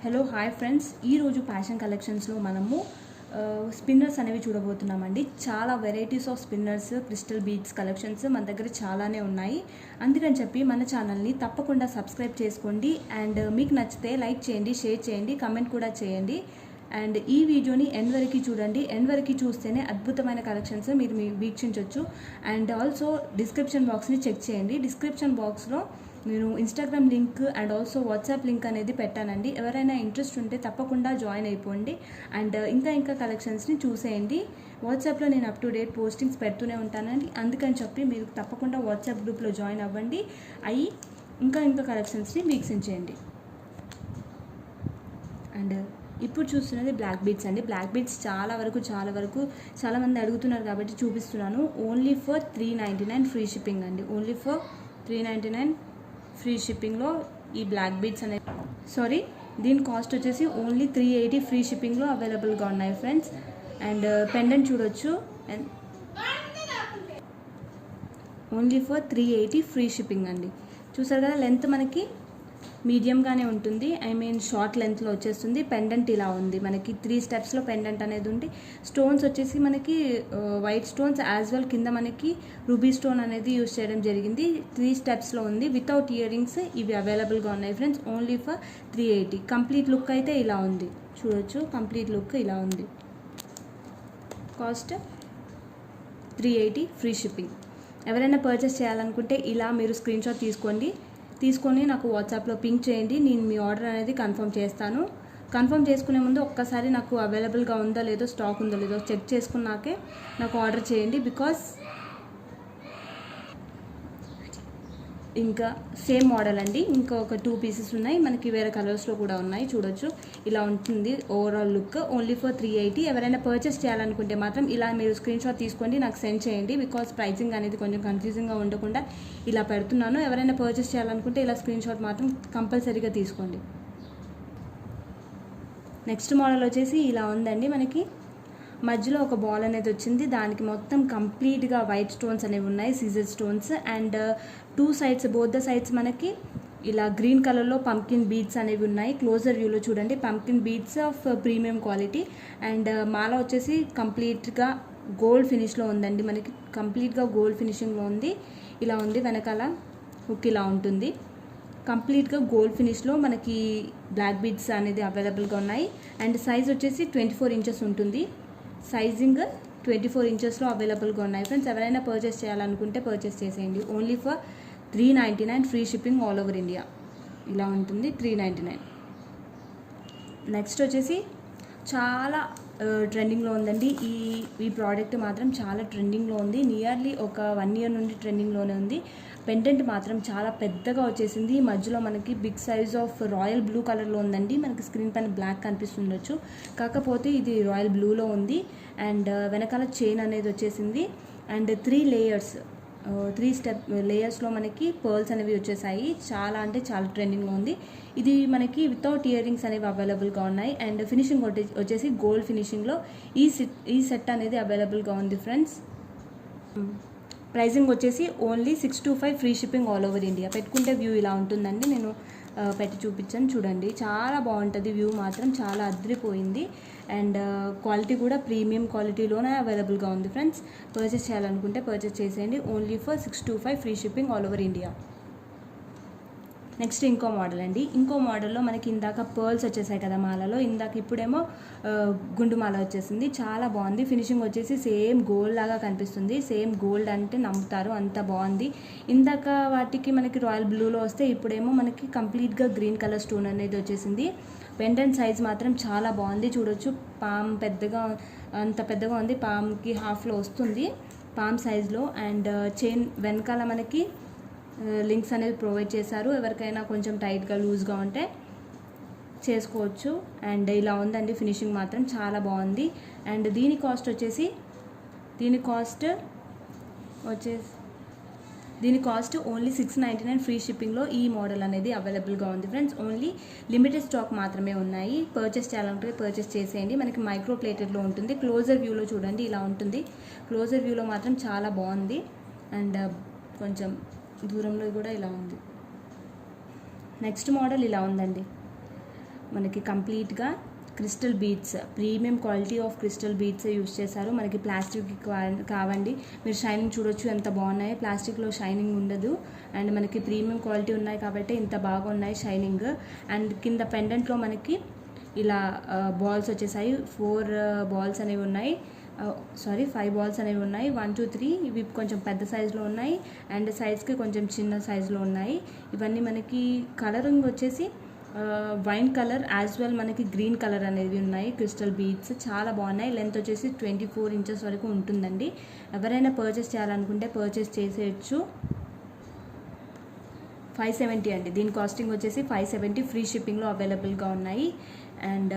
Hello hi friends, ఈరోజు fashion కలెక్షన్స్లో మనము స్పిన్నర్స్ అనేవి చూడబోతున్నామండి. చాలా varieties of spinners, crystal beads collections మన దగ్గర చాలానే ఉన్నాయి. అందుకని చెప్పి మన ఛానల్ని తప్పకుండా సబ్స్క్రైబ్ చేసుకోండి. అండ్ మీకు నచ్చితే లైక్ చేయండి, షేర్ చేయండి, కమెంట్ కూడా చేయండి. అండ్ ఈ వీడియోని ఎండ్ వరకు చూడండి. ఎండ్ వరకు చూస్తేనే అద్భుతమైన కలెక్షన్స్ మీరు వీక్షించవచ్చు. అండ్ ఆల్సో డిస్క్రిప్షన్ బాక్స్ని చెక్ చేయండి. డిస్క్రిప్షన్ బాక్స్లో నేను Instagram link and also WhatsApp link అనేది పెట్టానండి. ఎవరైనా ఇంట్రెస్ట్ ఉంటే తప్పకుండా జాయిన్ అయిపోండి. అండ్ ఇంకా కలెక్షన్స్ని చూసేయండి. వాట్సాప్లో నేను అప్ టు డేట్ పోస్టింగ్స్ పెడుతూనే ఉంటానండి. అందుకని చెప్పి మీరు తప్పకుండా వాట్సాప్ గ్రూప్లో జాయిన్ అవ్వండి. అయ్యి ఇంకా కలెక్షన్స్ని వీక్షించేయండి. అండ్ ఇప్పుడు చూస్తున్నది బ్లాక్ బీడ్స్ అండి. బ్లాక్ బీడ్స్ చాలా వరకు చాలామంది అడుగుతున్నారు కాబట్టి చూపిస్తున్నాను. ఓన్లీ ఫర్ $399 ఫ్రీ షిప్పింగ్ అండి. ఓన్లీ ఫర్ $399 ఫ్రీ షిప్పింగ్లో ఈ బ్లాక్ బీడ్స్ అనేది దీని కాస్ట్ వచ్చేసి ఓన్లీ $380 ఫ్రీ షిప్పింగ్లో అవైలబుల్గా ఉన్నాయి ఫ్రెండ్స్. అండ్ పెండెంట్ చూడొచ్చు. And only for $380 free shipping అండి. చూసారు కదా, లెంత్ మనకి మీడియంగానే ఉంటుంది. షార్ట్ లెంత్లో వచ్చేస్తుంది. పెండెంట్ ఇలా ఉంది మనకి 3 స్టెప్స్లో పెండెంట్ అనేది ఉంది. స్టోన్స్ వచ్చేసి మనకి వైట్ స్టోన్స్ యాజ్ వెల్ కింద మనకి రూబీ స్టోన్ అనేది యూజ్ చేయడం జరిగింది. 3 స్టెప్స్లో ఉంది. వితౌట్ ఇయర్ రింగ్స్ ఇవి అవైలబుల్గా ఉన్నాయి friends. Only for $380. Complete look అయితే ఇలా ఉంది, చూడొచ్చు. కంప్లీట్ లుక్ ఇలా ఉంది. Cost $380 free shipping. ఎవరైనా పర్చేస్ చేయాలనుకుంటే ఇలా మీరు స్క్రీన్ షాట్ తీసుకొని నాకు వాట్సాప్లో పింక్ చేయండి. నేను మీ ఆర్డర్ అనేది కన్ఫర్మ్ చేస్తాను. కన్ఫర్మ్ చేసుకునే ముందు ఒక్కసారి నాకు అవైలబుల్గా ఉందో లేదో, స్టాక్ ఉందో లేదో చెక్ చేసుకున్నాకే నాకు ఆర్డర్ చేయండి. బికాస్ ఇంకా సేమ్ మోడల్ అండి. ఇంకా ఒక 2 పీసెస్ ఉన్నాయి మనకి. వేరే కలర్స్లో కూడా ఉన్నాయి, చూడొచ్చు. ఇలా ఉంటుంది ఓవరాల్ లుక్. Only for $380. ఎవరైనా పర్చేస్ చేయాలనుకుంటే మాత్రం ఇలా మీరు స్క్రీన్ షాట్ తీసుకోండి, నాకు సెండ్ చేయండి. బికాస్ ప్రైసింగ్ అనేది కొంచెం కన్ఫ్యూజింగ్గా ఉండకుండా ఇలా పెడుతున్నాను. ఎవరైనా పర్చేస్ చేయాలనుకుంటే ఇలా స్క్రీన్ షాట్ మాత్రం కంపల్సరీగా తీసుకోండి. నెక్స్ట్ మోడల్ వచ్చేసి ఇలా ఉందండి. మనకి మధ్యలో ఒక బాల్ అనేది వచ్చింది. దానికి మొత్తం కంప్లీట్గా వైట్ స్టోన్స్ అనేవి ఉన్నాయి, Caesar stones. And 2 sides, both the sides మనకి ఇలా గ్రీన్ కలర్లో పంకిన్ బీడ్స్ అనేవి ఉన్నాయి. క్లోజర్ వ్యూలో చూడండి. Pumpkin beads of premium quality. And మాల వచ్చేసి కంప్లీట్గా గోల్డ్ ఫినిష్లో ఉందండి. మనకి కంప్లీట్గా గోల్డ్ ఫినిషింగ్లో ఉంది. ఇలా ఉంది. వెనకాల హుక్ ఇలా ఉంటుంది. కంప్లీట్గా గోల్డ్ ఫినిష్లో మనకి బ్లాక్ బీడ్స్ అనేది అవైలబుల్గా ఉన్నాయి. అండ్ సైజ్ వచ్చేసి 24 ఇంచెస్ ఉంటుంది. సైజింగ్ 24 ఇంచెస్లో అవైలబుల్గా ఉన్నాయి ఫ్రెండ్స్. ఎవరైనా పర్చేస్ చేయాలనుకుంటే పర్చేస్ చేసేయండి. Only for $399 free shipping all over India. ఇలా ఉంటుంది. $399. నెక్స్ట్ వచ్చేసి చాలా ట్రెండింగ్లో ఉందండి. ఈ ప్రోడక్ట్ మాత్రం చాలా ట్రెండింగ్లో ఉంది. నియర్లీ ఒక 1 ఇయర్ నుండి ట్రెండింగ్లోనే ఉంది. పెండెంట్ మాత్రం చాలా పెద్దగా వచ్చేసింది. మధ్యలో మనకి big size of royal blue కలర్లో ఉందండి. మనకి స్క్రీన్ పైన బ్లాక్ కనిపిస్తుండొచ్చు, కాకపోతే ఇది రాయల్ బ్లూలో ఉంది. అండ్ వెనకాల చైన్ అనేది వచ్చేసింది. అండ్ 3 లేయర్స్లో మనకి పర్ల్స్ అనేవి వచ్చేసాయి. చాలా అంటే చాలా ట్రెండింగ్లో ఉంది. ఇది మనకి వితౌట్ ఇయర్ రింగ్స్ అనేవి అవైలబుల్గా ఉన్నాయి. అండ్ ఫినిషింగ్ వచ్చేసి గోల్డ్ ఫినిషింగ్లో ఈ సెట్ అనేది అవైలబుల్గా ఉంది ఫ్రెండ్స్. ప్రైజింగ్ వచ్చేసి only $625 free shipping all over India. పెట్టుకుంటే వ్యూ ఇలా ఉంటుందండి. నేను పెట్టి చూపించాను, చూడండి. చాలా బాగుంటుంది వ్యూ మాత్రం, చాలా అదిరిపోయింది. అండ్ క్వాలిటీ కూడా ప్రీమియం క్వాలిటీలోనే అవైలబుల్గా ఉంది ఫ్రెండ్స్. పర్చేస్ చేయాలనుకుంటే పర్చేస్ చేసేయండి. Only for $625 free shipping all over India. Next ఇంకో మోడల్ అండి. ఇంకో మోడల్లో మనకి ఇందాక పర్ల్స్ వచ్చేసాయి కదా మాలలో, ఇప్పుడేమో గుండు మాల వచ్చేసింది. చాలా బాగుంది. ఫినిషింగ్ వచ్చేసి సేమ్ గోల్డ్ లాగా కనిపిస్తుంది. సేమ్ గోల్డ్ అంటే నమ్ముతారు, అంత బాగుంది. ఇందాక వాటికి మనకి రాయల్ బ్లూలో వస్తే ఇప్పుడేమో మనకి కంప్లీట్గా గ్రీన్ కలర్ స్టోన్ అనేది వచ్చేసింది. పెండెంట్ సైజ్ మాత్రం చాలా బాగుంది, చూడొచ్చు. అంత పెద్దగా ఉంది. పామ్కి హాఫ్లో వస్తుంది, పామ్ సైజ్లో. అండ్ చైన్ వెనకాల మనకి లింక్స్ అనేది ప్రొవైడ్ చేశారు. ఎవరికైనా కొంచెం టైట్గా లూజ్గా ఉంటే చేసుకోవచ్చు. అండ్ ఇలా ఉందండి. ఫినిషింగ్ మాత్రం చాలా బాగుంది. అండ్ దీని కాస్ట్ ఓన్లీ $699 ఫ్రీ షిప్పింగ్లో ఈ మోడల్ అనేది అవైలబుల్గా ఉంది ఫ్రెండ్స్. ఓన్లీ లిమిటెడ్ స్టాక్ మాత్రమే ఉన్నాయి. పర్చేస్ చేయాలంటే పర్చేస్ చేసేయండి. మనకి మైక్రో ప్లేటెడ్లో ఉంటుంది. క్లోజర్ వ్యూలో చూడండి, ఇలా ఉంటుంది. క్లోజర్ వ్యూలో మాత్రం చాలా బాగుంది. అండ్ కొంచెం దూరంలో కూడా ఇలా ఉంది. నెక్స్ట్ మోడల్ ఇలా ఉందండి. మనకి కంప్లీట్గా crystal beads, premium quality of crystal beads use చేశారు. మనకి ప్లాస్టిక్ కావండి, మీరు షైనింగ్ చూడొచ్చు ఎంత బాగున్నాయి. ప్లాస్టిక్లో షైనింగ్ ఉండదు అండ్ మనకి ప్రీమియం క్వాలిటీ ఉన్నాయి కాబట్టి ఇంత బాగున్నాయి షైనింగ్. అండ్ కింద పెండెంట్లో మనకి ఇలా బాల్స్ వచ్చేసాయి. 4 బాల్స్ అనేవి ఉన్నాయి, 5 బాల్స్ అనేవి ఉన్నాయి. 1 2 3 ఇవి కొంచెం పెద్ద సైజులో ఉన్నాయి అండ్ సైజ్కి కొంచెం చిన్న సైజులో ఉన్నాయి. ఇవన్నీ మనకి కలరింగ్ వచ్చేసి వైన్ కలర్ యాజ్ వెల్ మనకి గ్రీన్ కలర్ అనేవి ఉన్నాయి. క్రిస్టల్ బీడ్స్ చాలా బాగున్నాయి. లెంత్ వచ్చేసి 24 ఇంచెస్ వరకు ఉంటుందండి. ఎవరైనా పర్చేస్ చేయాలనుకుంటే పర్చేస్ చేసేయచ్చు. 570 అండి, దీని కాస్టింగ్ వచ్చేసి 570, ఫ్రీ షిప్పింగ్లో అవైలబుల్గా ఉన్నాయి. అండ్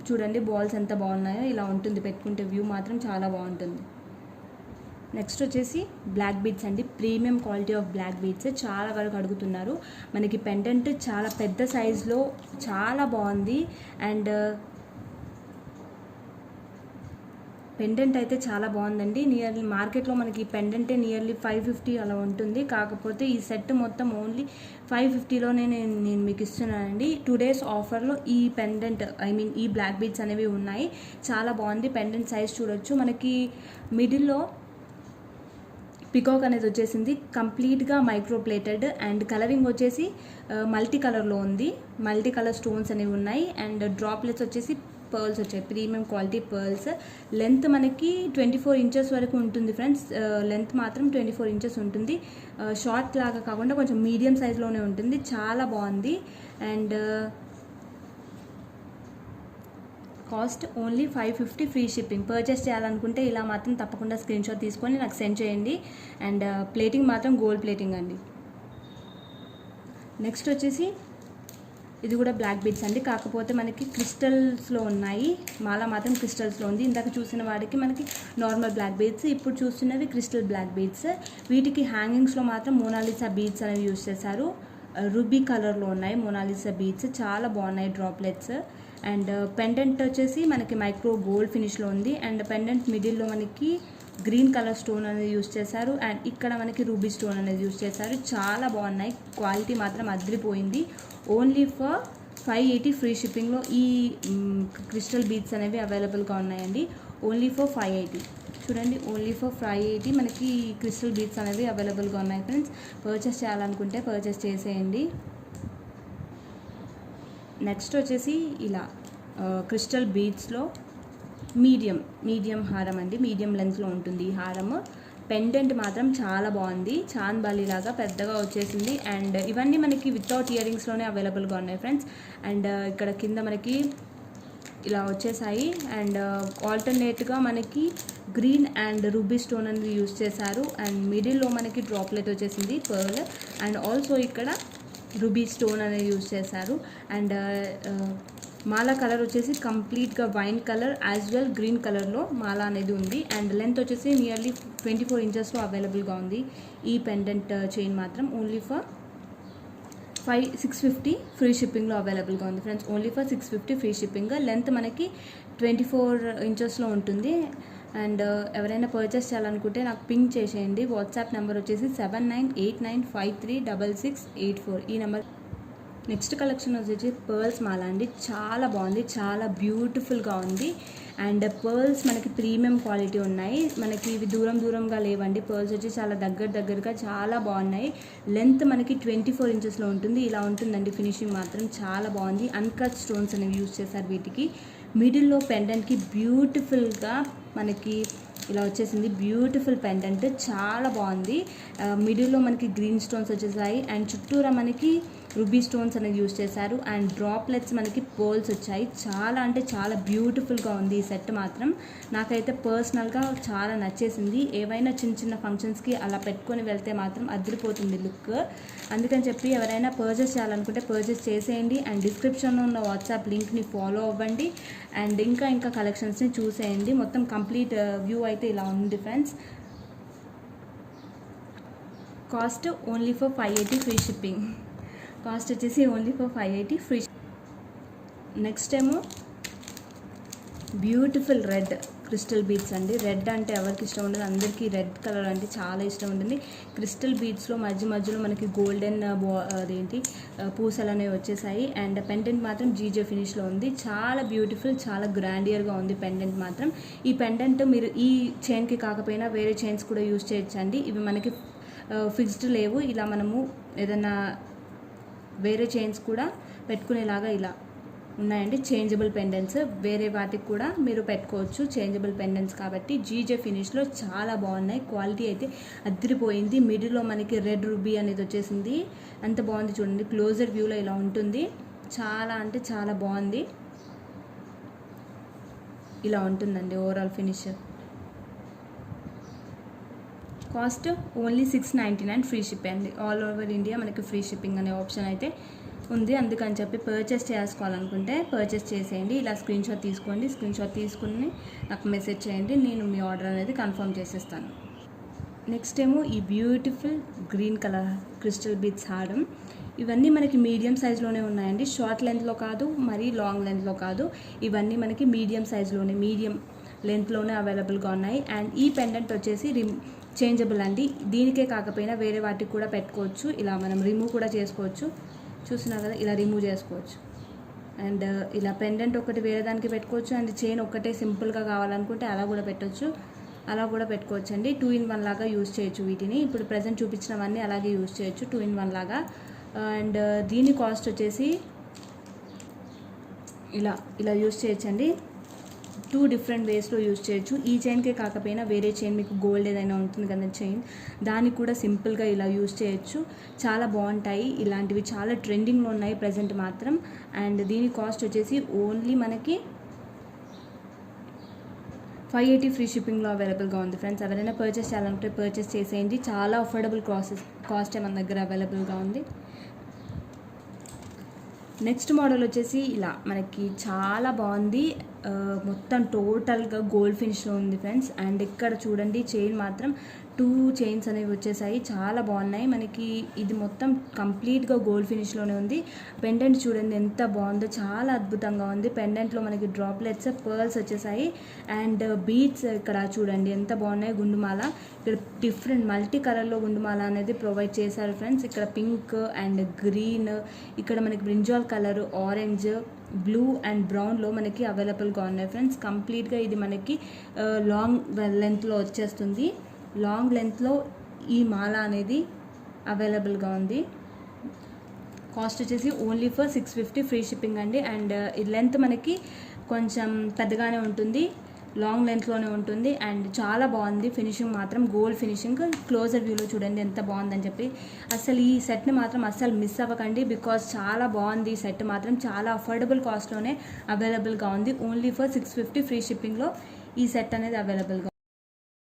చూడండి బాల్స్ ఎంత బాగున్నాయో, ఇలా ఉంటుంది పెట్టుకుంటే వ్యూ మాత్రం చాలా బాగుంటుంది. నెక్స్ట్ వచ్చేసి బ్లాక్ బీడ్స్ అండి, premium quality of black beads చాలా వరకు అడుగుతున్నారు. మనకి పెండెంట్ చాలా పెద్ద సైజులో చాలా బాగుంది అండ్ పెండెంట్ అయితే చాలా బాగుందండి. నియర్లీ మార్కెట్లో మనకి పెండెంటే నియర్లీ 550 అలా ఉంటుంది. కాకపోతే ఈ సెట్ మొత్తం ఓన్లీ 550లోనే నేను మీకు ఇస్తున్నానండి. 2 days ఆఫర్లో ఈ పెండెంట్ ఈ బ్లాక్ బీడ్స్ అనేవి ఉన్నాయి. చాలా బాగుంది. పెండెంట్ సైజ్ చూడొచ్చు. మనకి మిడిల్లో పికాక్ అనేది వచ్చేసింది, కంప్లీట్గా మైక్రో ప్లేటెడ్ అండ్ కలరింగ్ వచ్చేసి మల్టీ కలర్లో ఉంది. మల్టీ కలర్ స్టోన్స్ అనేవి ఉన్నాయి అండ్ డ్రాప్లెట్స్ వచ్చేసి పర్ల్స్ వచ్చాయి, ప్రీమియం క్వాలిటీ పర్ల్స్. లెంత్ మనకి 24 ఇంచెస్ వరకు ఉంటుంది ఫ్రెండ్స్. లెంత్ మాత్రం 24 ఇంచెస్ ఉంటుంది. షార్ట్ లాగా కాకుండా కొంచెం మీడియం సైజ్లోనే ఉంటుంది. చాలా బాగుంది and cost only 550, free shipping. Purchase చేయాలనుకుంటే ఇలా మాత్రం తప్పకుండా స్క్రీన్ షాట్ తీసుకొని నాకు సెండ్ చేయండి. అండ్ ప్లేటింగ్ మాత్రం గోల్డ్ ప్లేటింగ్ అండి. నెక్స్ట్ వచ్చేసి ఇది కూడా బ్లాక్ బీడ్స్ అండి, కాకపోతే మనకి క్రిస్టల్స్లో ఉన్నాయి. మాల మాత్రం క్రిస్టల్స్లో ఉంది. ఇందాక చూసిన వాడికి మనకి నార్మల్ బ్లాక్ బీడ్స్, ఇప్పుడు చూస్తున్నవి క్రిస్టల్ బ్లాక్ బీడ్స్. వీటికి హ్యాంగింగ్స్లో మాత్రం మోనాలిసా బీడ్స్ అనేవి యూజ్ చేశారు. రూబీ కలర్లో ఉన్నాయి మోనాలిసా బీడ్స్, చాలా బాగున్నాయి డ్రాప్లెట్స్. అండ్ పెండెంట్ వచ్చేసి మనకి మైక్రో గోల్డ్ ఫినిష్లో ఉంది అండ్ పెండెంట్ మిడిల్లో మనకి గ్రీన్ కలర్ స్టోన్ అనేది యూజ్ చేశారు అండ్ ఇక్కడ మనకి రూబీ స్టోన్ అనేది యూజ్ చేశారు. చాలా బాగున్నాయి, క్వాలిటీ మాత్రం అదిరిపోయింది. ఓన్లీ ఫర్ 580, ఫ్రీ షిప్పింగ్లో ఈ క్రిస్టల్ బీడ్స్ అనేవి అవైలబుల్గా ఉన్నాయండి. Only for 580. చూడండి, ఓన్లీ ఫర్ 580 మనకి క్రిస్టల్ బీడ్స్ అనేవి అవైలబుల్గా ఉన్నాయి ఫ్రెండ్స్. పర్చేస్ చేయాలనుకుంటే పర్చేస్ చేసేయండి. నెక్స్ట్ వచ్చేసి ఇలా క్రిస్టల్ బీడ్స్లో మీడియం హారం అండి, మీడియం లెంత్లో ఉంటుంది ఈ హారం. పెండెంట్ మాత్రం చాలా బాగుంది, చాంద్బాలి లాగా పెద్దగా వచ్చేసింది అండ్ ఇవన్నీ మనకి వితౌట్ ఇయర్ రింగ్స్లోనే అవైలబుల్గా ఉన్నాయి ఫ్రెండ్స్. అండ్ ఇక్కడ కింద మనకి ఇలా వచ్చేసాయి అండ్ ఆల్టర్నేట్గా మనకి గ్రీన్ అండ్ రూబీ స్టోన్ అనేది యూజ్ చేశారు అండ్ మిడిల్లో మనకి డ్రాప్లెట్ వచ్చేసింది పర్ల్ అండ్ ఆల్సో ఇక్కడ రూబీ స్టోన్ అనేది యూజ్ చేశారు. అండ్ మాల కలర్ వచ్చేసి కంప్లీట్గా wine colour as well green కలర్లో మాల అనేది ఉంది అండ్ లెంత్ వచ్చేసి నియర్లీ 24 ఇంచెస్లో అవైలబుల్గా ఉంది. ఈ పెండెంట్ చైన్ మాత్రం ఓన్లీ ఫర్ 650, ఫ్రీ షిప్పింగ్లో అవైలబుల్గా ఉంది friends. Only for 650, free shipping. Length మనకి 24 ఇంచెస్లో ఉంటుంది అండ్ ఎవరైనా పర్చేస్ చేయాలనుకుంటే నాకు పింక్ చేసేయండి. వాట్సాప్ నెంబర్ వచ్చేసి 7989536684, ఈ నెంబర్. నెక్స్ట్ కలెక్షన్ వచ్చేసి పర్ల్స్ మాల అండి, చాలా బాగుంది, చాలా బ్యూటిఫుల్గా ఉంది అండ్ పర్ల్స్ మనకి ప్రీమియం క్వాలిటీ ఉన్నాయి. మనకి ఇవి దూరంగా లేవండి. పర్ల్స్ వచ్చి చాలా దగ్గరగా చాలా బాగున్నాయి. లెంత్ మనకి 24 ఇంచెస్లో ఉంటుంది. ఇలా ఉంటుందండి ఫినిషింగ్ మాత్రం చాలా బాగుంది. అన్కట్ స్టోన్స్ అనేవి యూజ్ చేశారు వీటికి. మిడిల్లో పెండెంట్కి బ్యూటిఫుల్గా మనకి ఇలా వచ్చేసింది, బ్యూటిఫుల్ పెండెంట్ చాలా బాగుంది. మిడిల్లో మనకి గ్రీన్ స్టోన్స్ వచ్చేసాయి అండ్ చుట్టూరా మనకి రూబీ స్టోన్స్ అనేది యూజ్ చేశారు అండ్ డ్రాప్లెట్స్ మనకి పర్ల్స్ వచ్చాయి. చాలా అంటే చాలా బ్యూటిఫుల్గా ఉంది ఈ సెట్ మాత్రం. నాకైతే పర్సనల్గా చాలా నచ్చేసింది. ఏవైనా చిన్న ఫంక్షన్స్కి అలా పెట్టుకొని వెళ్తే మాత్రం అదిరిపోతుంది లుక్. అందుకని చెప్పి ఎవరైనా పర్చేస్ చేయాలనుకుంటే పర్చేస్ చేసేయండి అండ్ డిస్క్రిప్షన్లో ఉన్న వాట్సాప్ లింక్ని ఫాలో అవ్వండి అండ్ ఇంకా కలెక్షన్స్ని చూసేయండి. మొత్తం కంప్లీట్ వ్యూ అయితే ఇలా ఉంది friends. Cost only for 580, free shipping. Cost వచ్చేసి ఓన్లీ ఫర్ 580, ఫ్రీ. నెక్స్ట్ ఏమో బ్యూటిఫుల్ రెడ్ క్రిస్టల్ బీడ్స్ అండి. రెడ్ అంటే ఎవరికి ఇష్టం ఉండదు, అందరికీ రెడ్ కలర్ అంటే చాలా ఇష్టం ఉంటుంది. క్రిస్టల్ బీడ్స్లో మధ్యలో మనకి గోల్డెన్ అదేంటి పూసలు అనేవి వచ్చేసాయి. అండ్ పెండెంట్ మాత్రం జీజే ఫినిష్లో ఉంది. చాలా బ్యూటిఫుల్, చాలా గ్రాండియర్గా ఉంది పెండెంట్ మాత్రం. ఈ పెండెంట్ మీరు ఈ చైన్కి కాకపోయినా వేరే చైన్స్ కూడా యూజ్ చేయొచ్చండి. ఇవి మనకి ఫిక్స్డ్ లేవు, ఇలా మనము ఏదైనా వేరే చైన్స్ కూడా పెట్టుకునేలాగా ఇలా ఉన్నాయండి. చేంజబుల్ పెండెంట్స్ వేరే వాటికి కూడా మీరు పెట్టుకోవచ్చు, చేంజబుల్ పెండెంట్స్ కాబట్టి. జీజే ఫినిష్లో చాలా బాగున్నాయి. క్వాలిటీ అయితే అదిరిపోయింది. మిడిల్లో మనకి రెడ్ రూబీ అనేది వచ్చేసింది. అంత బాగుంది చూడండి, క్లోజర్ వ్యూలో ఇలా ఉంటుంది. చాలా అంటే చాలా బాగుంది. ఇలా ఉంటుందండి overall finish. Cost only 699 free ship అండి. ఆల్ ఓవర్ ఇండియా మనకి ఫ్రీ షిప్పింగ్ అనే ఆప్షన్ అయితే ఉంది. అందుకని చెప్పి పర్చేస్ చేసుకోవాలనుకుంటే పర్చేస్ చేసేయండి. ఇలా స్క్రీన్ షాట్ తీసుకోండి, స్క్రీన్ షాట్ తీసుకుని నాకు మెసేజ్ చేయండి, నేను మీ ఆర్డర్ అనేది కన్ఫర్మ్ చేసేస్తాను. నెక్స్ట్ ఏమో ఈ beautiful green colour crystal beads హారం. ఇవన్నీ మనకి మీడియం సైజులోనే ఉన్నాయండి, షార్ట్ లెంత్లో కాదు, మరీ లాంగ్ లెంత్లో కాదు. ఇవన్నీ మనకి మీడియం సైజులోనే, మీడియం లెంత్లోనే అవైలబుల్గా ఉన్నాయి. అండ్ ఈ పెండెంట్ వచ్చేసి చేంజబుల్ అండి. దీనికే కాకపోయినా వేరే వాటికి కూడా పెట్టుకోవచ్చు. ఇలా మనం రిమూవ్ కూడా చేసుకోవచ్చు. చూస్తున్నారు కదా, ఇలా రిమూవ్ చేసుకోవచ్చు. అండ్ ఇలా పెండెంట్ ఒకటి వేరే దానికి పెట్టుకోవచ్చు. అండ్ చైన్ ఒక్కటే సింపుల్గా కావాలనుకుంటే అలా కూడా పెట్టవచ్చు, అలా కూడా పెట్టుకోవచ్చు అండి. 2 in 1 లాగా యూజ్ చేయొచ్చు వీటిని. ఇప్పుడు ప్రజెంట్ చూపించినవన్నీ అలాగే యూజ్ చేయొచ్చు 2 in 1 లాగా. అండ్ దీని కాస్ట్ వచ్చేసి ఇలా యూజ్ చేయొచ్చండి. 2 డిఫరెంట్ వేస్లో యూజ్ చేయొచ్చు. ఈ చైన్కే కాకపోయినా వేరే చైన్, మీకు గోల్డ్ ఏదైనా ఉంటుంది కదా చైన్, దానికి కూడా సింపుల్గా ఇలా యూజ్ చేయొచ్చు. చాలా బాగుంటాయి. ఇలాంటివి చాలా ట్రెండింగ్లో ఉన్నాయి ప్రజెంట్ మాత్రం. అండ్ దీని కాస్ట్ వచ్చేసి ఓన్లీ మనకి 580 ఫ్రీ షిప్పింగ్లో అవైలబుల్గా ఉంది ఫ్రెండ్స్. ఎవరైనా పర్చేస్ చేయాలంటే పర్చేస్ చేసేయండి. చాలా అఫోర్డబుల్ కాస్టే మన దగ్గర అవైలబుల్గా ఉంది. నెక్స్ట్ మోడల్ వచ్చేసి ఇలా మనకి చాలా బాగుంది. మొత్తం టోటల్గా గోల్డ్ ఫినిష్లో ఉంది ఫ్రెండ్స్. అండ్ ఇక్కడ చూడండి, చైన్ మాత్రం 2 చైన్స్ అనేవి వచ్చేసాయి, చాలా బాగున్నాయి. మనకి ఇది మొత్తం కంప్లీట్గా గోల్డ్ ఫినిష్లోనే ఉంది. పెండెంట్ చూడండి ఎంత బాగుందో, చాలా అద్భుతంగా ఉంది. పెండెంట్లో మనకి డ్రాప్లెట్స్ పర్ల్స్ వచ్చేసాయి. అండ్ బీడ్స్ ఇక్కడ చూడండి ఎంత బాగున్నాయి. గుండుమాల ఇక్కడ డిఫరెంట్ మల్టీ కలర్లో గుండుమాల అనేది ప్రొవైడ్ చేశారు ఫ్రెండ్స్. ఇక్కడ పింక్ అండ్ గ్రీన్, ఇక్కడ మనకి brinjal colour, orange, blue and బ్రౌన్లో మనకి అవైలబుల్గా ఉన్నాయి ఫ్రెండ్స్. కంప్లీట్గా ఇది మనకి లాంగ్ లెంత్లో వచ్చేస్తుంది. లాంగ్ లెంత్లో ఈ మాల అనేది అవైలబుల్గా ఉంది. కాస్ట్ వచ్చేసి ఓన్లీ ఫర్ 650 ఫ్రీ షిప్పింగ్ అండి. అండ్ ఈ లెంత్ మనకి కొంచెం పెద్దగానే ఉంటుంది, లాంగ్ లెంత్లోనే ఉంటుంది. అండ్ చాలా బాగుంది ఫినిషింగ్ మాత్రం, గోల్డ్ ఫినిషింగ్. క్లోజర్ వ్యూలో చూడండి ఎంత బాగుందని చెప్పి. అసలు ఈ సెట్ని మాత్రం అస్సలు మిస్ అవ్వకండి, బికాజ్ చాలా బాగుంది. ఈ సెట్ మాత్రం చాలా అఫోర్డబుల్ కాస్ట్లోనే అవైలబుల్గా ఉంది. ఓన్లీ ఫర్ 650 ఫ్రీ షిప్పింగ్లో ఈ సెట్ అనేది అవైలబుల్గా